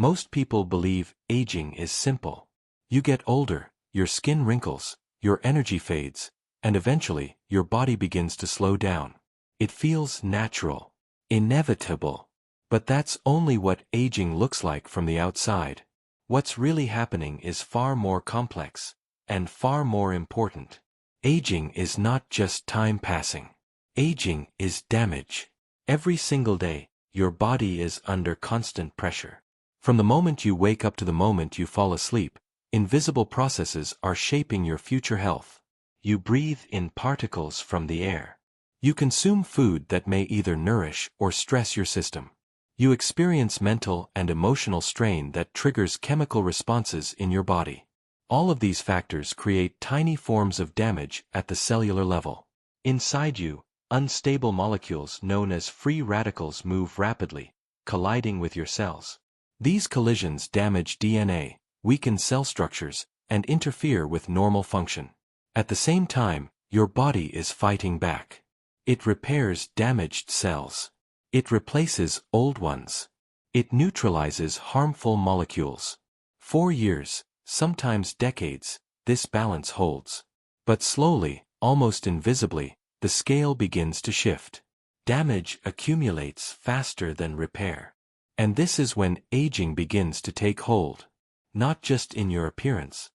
Most people believe aging is simple. You get older, your skin wrinkles, your energy fades, and eventually, your body begins to slow down. It feels natural, inevitable. But that's only what aging looks like from the outside. What's really happening is far more complex, and far more important. Aging is not just time passing. Aging is damage. Every single day, your body is under constant pressure. From the moment you wake up to the moment you fall asleep, invisible processes are shaping your future health. You breathe in particles from the air. You consume food that may either nourish or stress your system. You experience mental and emotional strain that triggers chemical responses in your body. All of these factors create tiny forms of damage at the cellular level. Inside you, unstable molecules known as free radicals move rapidly, colliding with your cells. These collisions damage DNA, weaken cell structures, and interfere with normal function. At the same time, your body is fighting back. It repairs damaged cells. It replaces old ones. It neutralizes harmful molecules. For years, sometimes decades, this balance holds. But slowly, almost invisibly, the scale begins to shift. Damage accumulates faster than repair. And this is when aging begins to take hold. Not just in your appearance,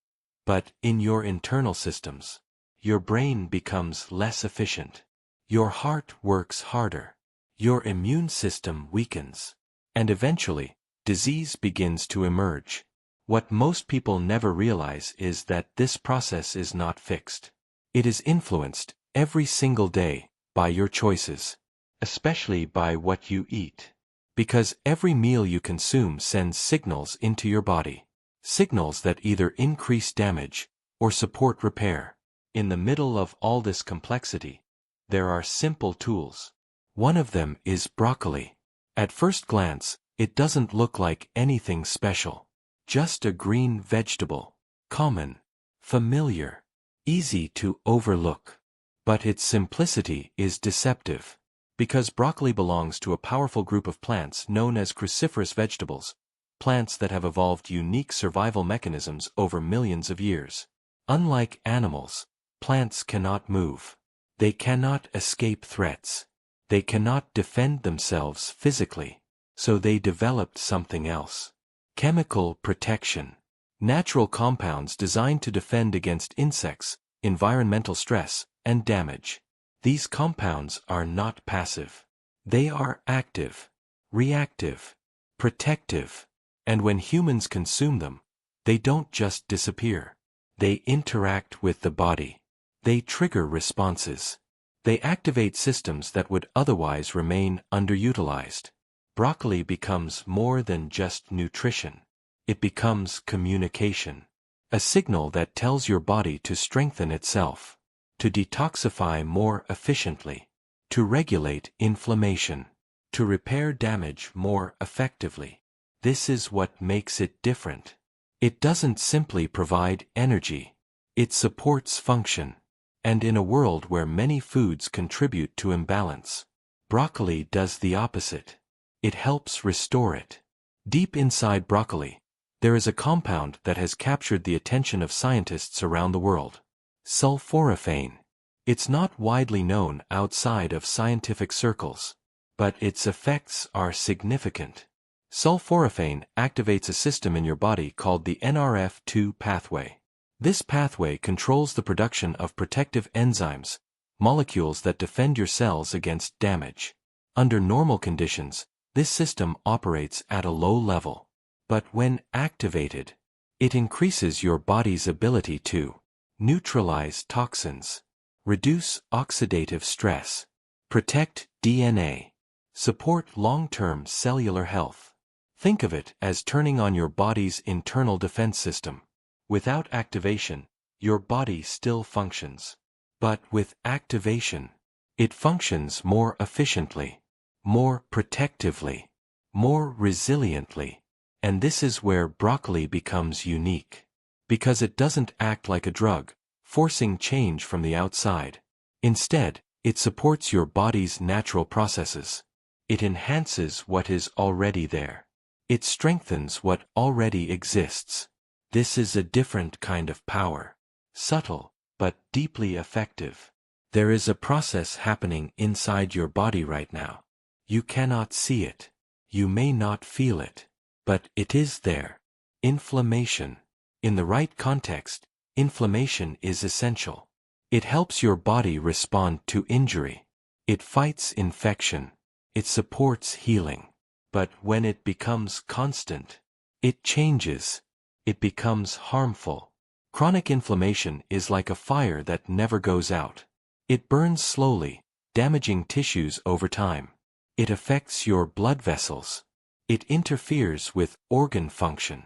but in your internal systems. Your brain becomes less efficient. Your heart works harder. Your immune system weakens. And eventually, disease begins to emerge. What most people never realize is that this process is not fixed. It is influenced, every single day, by your choices. Especially by what you eat. Because every meal you consume sends signals into your body. Signals that either increase damage or support repair. In the middle of all this complexity, there are simple tools. One of them is broccoli. At first glance, it doesn't look like anything special. Just a green vegetable. Common, familiar, easy to overlook. But its simplicity is deceptive. Because broccoli belongs to a powerful group of plants known as cruciferous vegetables, plants that have evolved unique survival mechanisms over millions of years. Unlike animals, plants cannot move. They cannot escape threats. They cannot defend themselves physically. So they developed something else. Chemical protection. Natural compounds designed to defend against insects, environmental stress, and damage. These compounds are not passive. They are active, reactive, protective. And when humans consume them, they don't just disappear. They interact with the body. They trigger responses. They activate systems that would otherwise remain underutilized. Broccoli becomes more than just nutrition. It becomes communication. A signal that tells your body to strengthen itself, to detoxify more efficiently, to regulate inflammation, to repair damage more effectively. This is what makes it different. It doesn't simply provide energy. It supports function. And in a world where many foods contribute to imbalance, broccoli does the opposite. It helps restore it. Deep inside broccoli, there is a compound that has captured the attention of scientists around the world. Sulforaphane. It's not widely known outside of scientific circles, but its effects are significant. Sulforaphane activates a system in your body called the NRF2 pathway. This pathway controls the production of protective enzymes, molecules that defend your cells against damage. Under normal conditions, this system operates at a low level. But when activated, it increases your body's ability to neutralize toxins, reduce oxidative stress, protect DNA, support long-term cellular health. Think of it as turning on your body's internal defense system. Without activation, your body still functions. But with activation, it functions more efficiently, more protectively, more resiliently. And this is where broccoli becomes unique. Because it doesn't act like a drug, forcing change from the outside. Instead, it supports your body's natural processes. It enhances what is already there. It strengthens what already exists. This is a different kind of power. Subtle, but deeply effective. There is a process happening inside your body right now. You cannot see it. You may not feel it. But it is there. Inflammation. In the right context, inflammation is essential. It helps your body respond to injury. It fights infection. It supports healing. But when it becomes constant, it changes. It becomes harmful. Chronic inflammation is like a fire that never goes out. It burns slowly, damaging tissues over time. It affects your blood vessels. It interferes with organ function.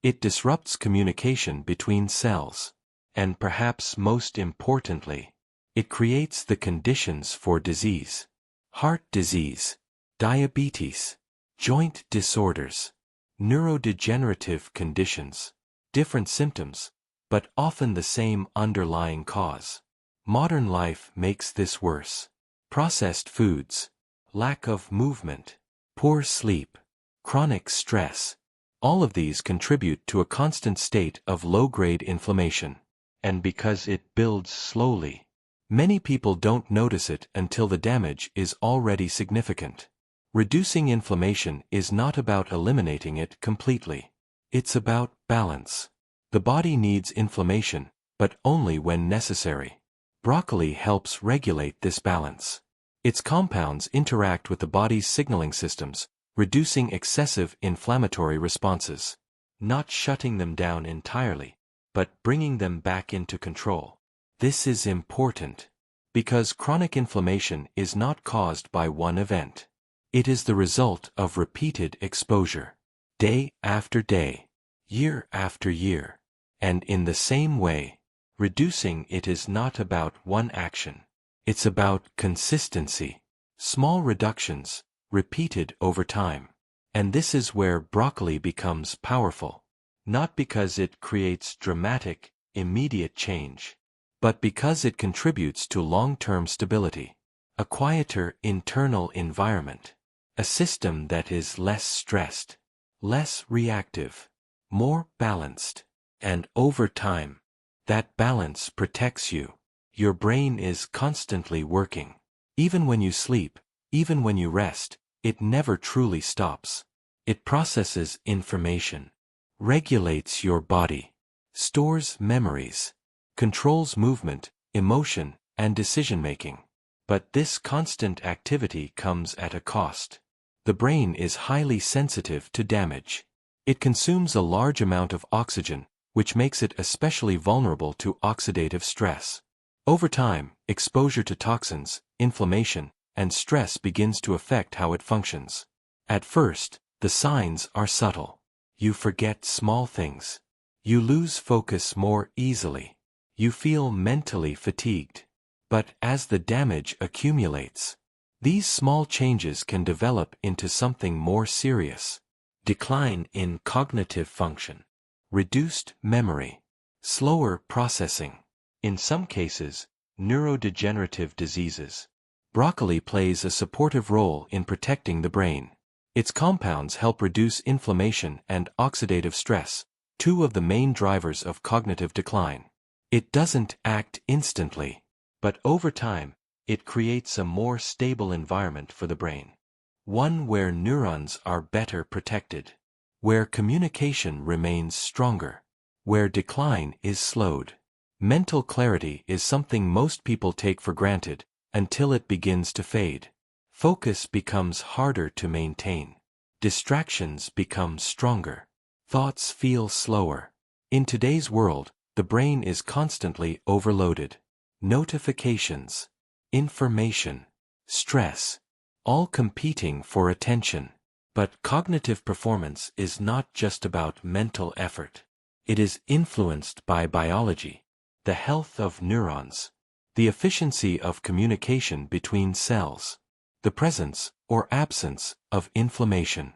It disrupts communication between cells. And perhaps most importantly, it creates the conditions for disease. Heart disease, diabetes, joint disorders, neurodegenerative conditions. Different symptoms, but often the same underlying cause. Modern life makes this worse. Processed foods, lack of movement, poor sleep, chronic stress. All of these contribute to a constant state of low-grade inflammation. And because it builds slowly, many people don't notice it until the damage is already significant. Reducing inflammation is not about eliminating it completely. It's about balance. The body needs inflammation, but only when necessary. Broccoli helps regulate this balance. Its compounds interact with the body's signaling systems, reducing excessive inflammatory responses. Not shutting them down entirely, but bringing them back into control. This is important, because chronic inflammation is not caused by one event. It is the result of repeated exposure, day after day, year after year. And in the same way, reducing it is not about one action. It's about consistency. Small reductions, repeated over time. And this is where broccoli becomes powerful. Not because it creates dramatic, immediate change, but because it contributes to long-term stability. A quieter internal environment. A system that is less stressed, less reactive, more balanced. And over time, that balance protects you. Your brain is constantly working. Even when you sleep, even when you rest, it never truly stops. It processes information, regulates your body, stores memories, controls movement, emotion, and decision-making. But this constant activity comes at a cost. The brain is highly sensitive to damage. It consumes a large amount of oxygen, which makes it especially vulnerable to oxidative stress. Over time, exposure to toxins, inflammation, and stress begins to affect how it functions. At first, the signs are subtle. You forget small things. You lose focus more easily. You feel mentally fatigued. But as the damage accumulates, these small changes can develop into something more serious. Decline in cognitive function, reduced memory, slower processing. In some cases, neurodegenerative diseases. Broccoli plays a supportive role in protecting the brain. Its compounds help reduce inflammation and oxidative stress, two of the main drivers of cognitive decline. It doesn't act instantly, but over time, it creates a more stable environment for the brain. One where neurons are better protected, where communication remains stronger, where decline is slowed. Mental clarity is something most people take for granted until it begins to fade. Focus becomes harder to maintain. Distractions become stronger. Thoughts feel slower. In today's world, the brain is constantly overloaded. Notifications, information, stress, all competing for attention. But cognitive performance is not just about mental effort. It is influenced by biology, the health of neurons, the efficiency of communication between cells, the presence or absence of inflammation.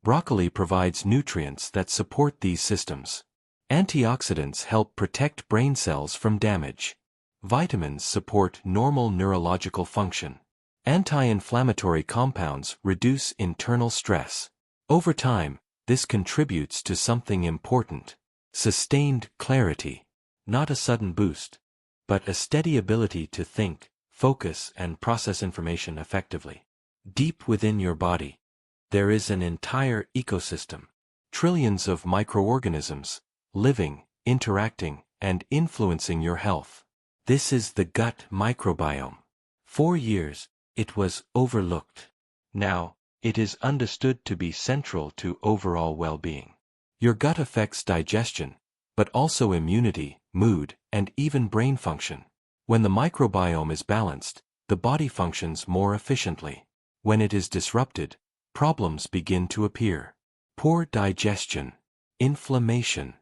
Broccoli provides nutrients that support these systems. Antioxidants help protect brain cells from damage. Vitamins support normal neurological function. Anti-inflammatory compounds reduce internal stress. Over time, this contributes to something important: sustained clarity. Not a sudden boost, but a steady ability to think, focus, and process information effectively. Deep within your body, there is an entire ecosystem. Trillions of microorganisms, living, interacting, and influencing your health. This is the gut microbiome. For years, it was overlooked. Now, it is understood to be central to overall well-being. Your gut affects digestion, but also immunity, mood, and even brain function. When the microbiome is balanced, the body functions more efficiently. When it is disrupted, problems begin to appear. Poor digestion, inflammation,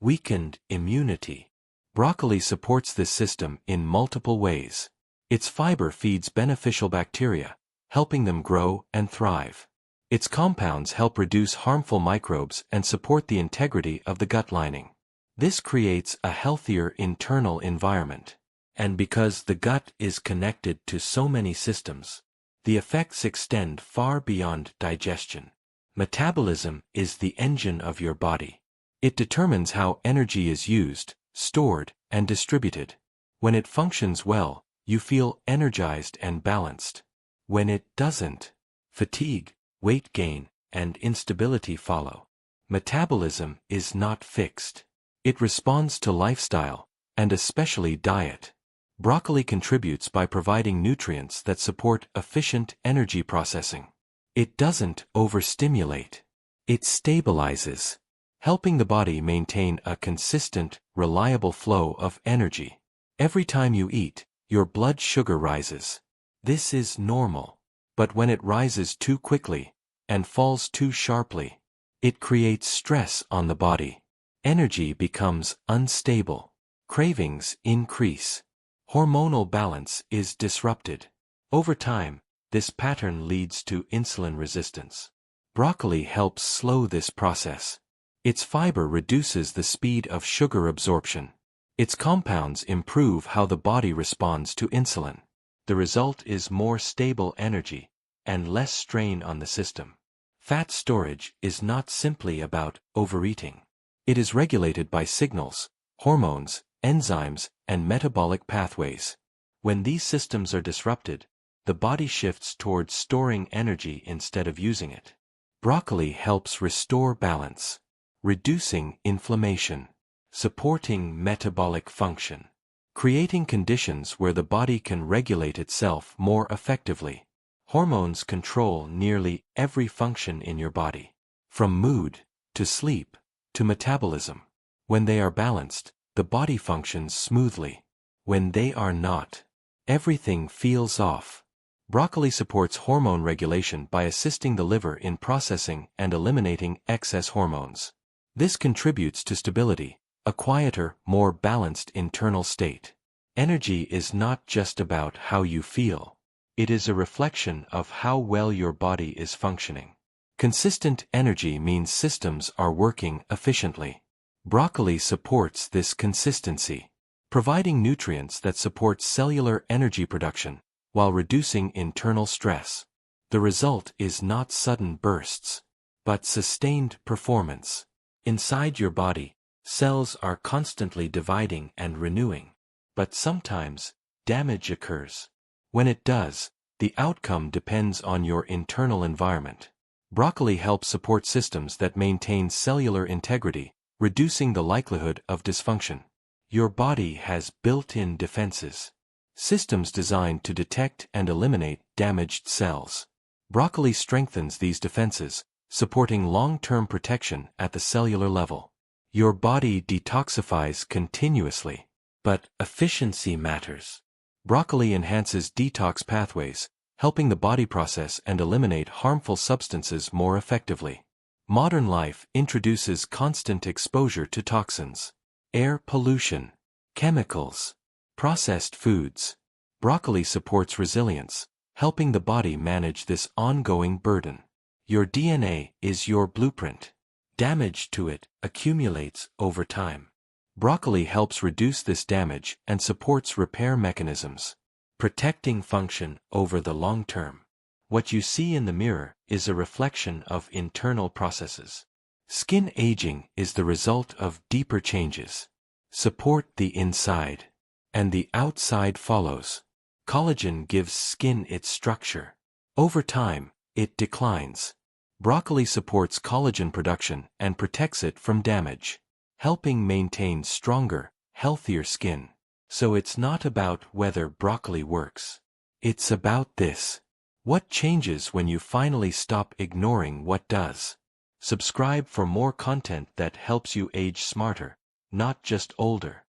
weakened immunity. Broccoli supports this system in multiple ways. Its fiber feeds beneficial bacteria, helping them grow and thrive. Its compounds help reduce harmful microbes and support the integrity of the gut lining. This creates a healthier internal environment. And because the gut is connected to so many systems, the effects extend far beyond digestion. Metabolism is the engine of your body. It determines how energy is used, stored, and distributed. When it functions well, you feel energized and balanced. When it doesn't, fatigue, weight gain, and instability follow. Metabolism is not fixed. It responds to lifestyle, and especially diet. Broccoli contributes by providing nutrients that support efficient energy processing. It doesn't overstimulate. It stabilizes, helping the body maintain a consistent, reliable flow of energy. Every time you eat, your blood sugar rises. This is normal. But when it rises too quickly, and falls too sharply, it creates stress on the body. Energy becomes unstable. Cravings increase. Hormonal balance is disrupted. Over time, this pattern leads to insulin resistance. Broccoli helps slow this process. Its fiber reduces the speed of sugar absorption. Its compounds improve how the body responds to insulin. The result is more stable energy and less strain on the system. Fat storage is not simply about overeating. It is regulated by signals, hormones, enzymes, and metabolic pathways. When these systems are disrupted, the body shifts towards storing energy instead of using it. Broccoli helps restore balance, reducing inflammation, supporting metabolic function, creating conditions where the body can regulate itself more effectively. Hormones control nearly every function in your body, from mood, to sleep, to metabolism. When they are balanced, the body functions smoothly. When they are not, everything feels off. Broccoli supports hormone regulation by assisting the liver in processing and eliminating excess hormones. This contributes to stability, a quieter, more balanced internal state. Energy is not just about how you feel. It is a reflection of how well your body is functioning. Consistent energy means systems are working efficiently. Broccoli supports this consistency, providing nutrients that support cellular energy production while reducing internal stress. The result is not sudden bursts, but sustained performance. Inside your body, cells are constantly dividing and renewing, but sometimes damage occurs. When it does, the outcome depends on your internal environment. Broccoli helps support systems that maintain cellular integrity, reducing the likelihood of dysfunction. Your body has built-in defenses, systems designed to detect and eliminate damaged cells. Broccoli strengthens these defenses, supporting long-term protection at the cellular level. Your body detoxifies continuously, but efficiency matters. Broccoli enhances detox pathways, helping the body process and eliminate harmful substances more effectively. Modern life introduces constant exposure to toxins, air pollution, chemicals, processed foods. Broccoli supports resilience, helping the body manage this ongoing burden. Your DNA is your blueprint. Damage to it accumulates over time. Broccoli helps reduce this damage and supports repair mechanisms, protecting function over the long term. What you see in the mirror is a reflection of internal processes. Skin aging is the result of deeper changes. Support the inside, and the outside follows. Collagen gives skin its structure. Over time, it declines. Broccoli supports collagen production and protects it from damage, helping maintain stronger, healthier skin. So it's not about whether broccoli works. It's about this. What changes when you finally stop ignoring what does? Subscribe for more content that helps you age smarter, not just older.